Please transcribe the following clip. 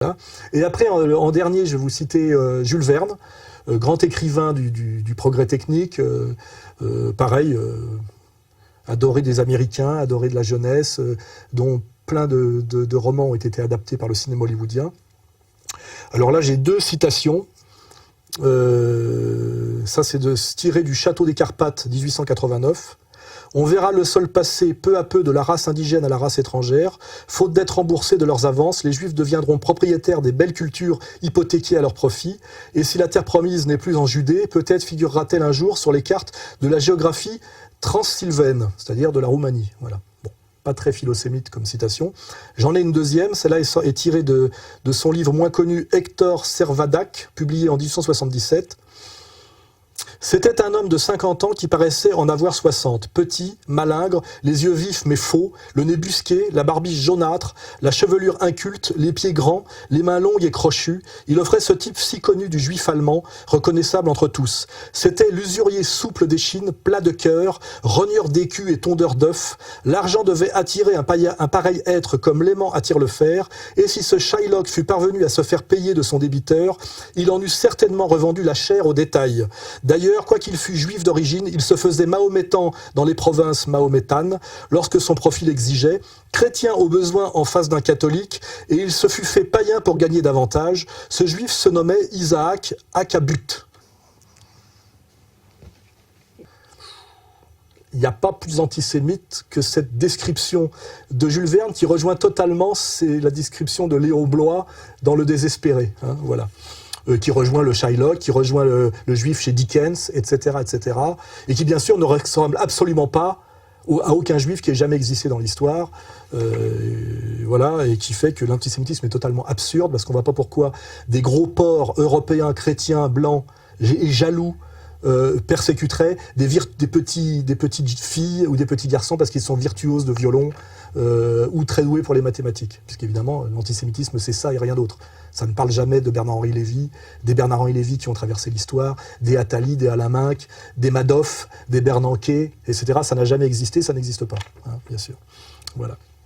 Voilà. Et après, en dernier, je vais vous citer Jules Verne, grand écrivain du progrès technique, pareil, adoré des Américains, adoré de la jeunesse, dont plein de romans ont été adaptés par le cinéma hollywoodien. Alors là, j'ai deux citations. Ça, c'est tiré du Château des Carpates, 1889. On verra le sol passer peu à peu de la race indigène à la race étrangère. Faute d'être remboursés de leurs avances, les Juifs deviendront propriétaires des belles cultures hypothéquées à leur profit. Et si la terre promise n'est plus en Judée, peut-être figurera-t-elle un jour sur les cartes de la géographie transsylvaine, c'est-à-dire de la Roumanie. Voilà. Bon, pas très philosémite comme citation. J'en ai une deuxième, celle-là est tirée de son livre moins connu, Hector Servadac, publié en 1877. C'était un homme de 50 ans qui paraissait en avoir 60, petit, malingre, les yeux vifs mais faux, le nez busqué, la barbiche jaunâtre, la chevelure inculte, les pieds grands, les mains longues et crochues. Il offrait ce type si connu du juif allemand, reconnaissable entre tous. C'était l'usurier souple d'échine, plat de cœur, rogneur d'écus et tondeur d'œufs. L'argent devait attirer un pareil être comme l'aimant attire le fer, et si ce Shylock fut parvenu à se faire payer de son débiteur, il en eût certainement revendu la chair au détail. D'ailleurs, quoiqu'il fût juif d'origine, il se faisait mahométan dans les provinces mahométanes, lorsque son profil exigeait, chrétien au besoin en face d'un catholique, et il se fut fait païen pour gagner davantage. Ce juif se nommait Isaac Hakabut. Il n'y a pas plus antisémite que cette description de Jules Verne qui rejoint totalement, c'est la description de Léon Bloy dans Le Désespéré. Hein, voilà. Qui rejoint le Shylock, qui rejoint le juif chez Dickens, etc., etc., et qui bien sûr ne ressemble absolument pas à aucun juif qui ait jamais existé dans l'histoire, voilà, et qui fait que l'antisémitisme est totalement absurde, parce qu'on ne voit pas pourquoi des gros porcs européens, chrétiens, blancs et jaloux persécuteraient des petites filles ou des petits garçons parce qu'ils sont virtuoses de violon ou très doués pour les mathématiques. Puisqu'évidemment, l'antisémitisme, c'est ça et rien d'autre. Ça ne parle jamais de Bernard-Henri Lévy, des Bernard-Henri Lévy qui ont traversé l'histoire, des Attali, des Alain Minck, des Madoff, des Bernanke, etc. Ça n'a jamais existé, ça n'existe pas, hein, bien sûr. Voilà.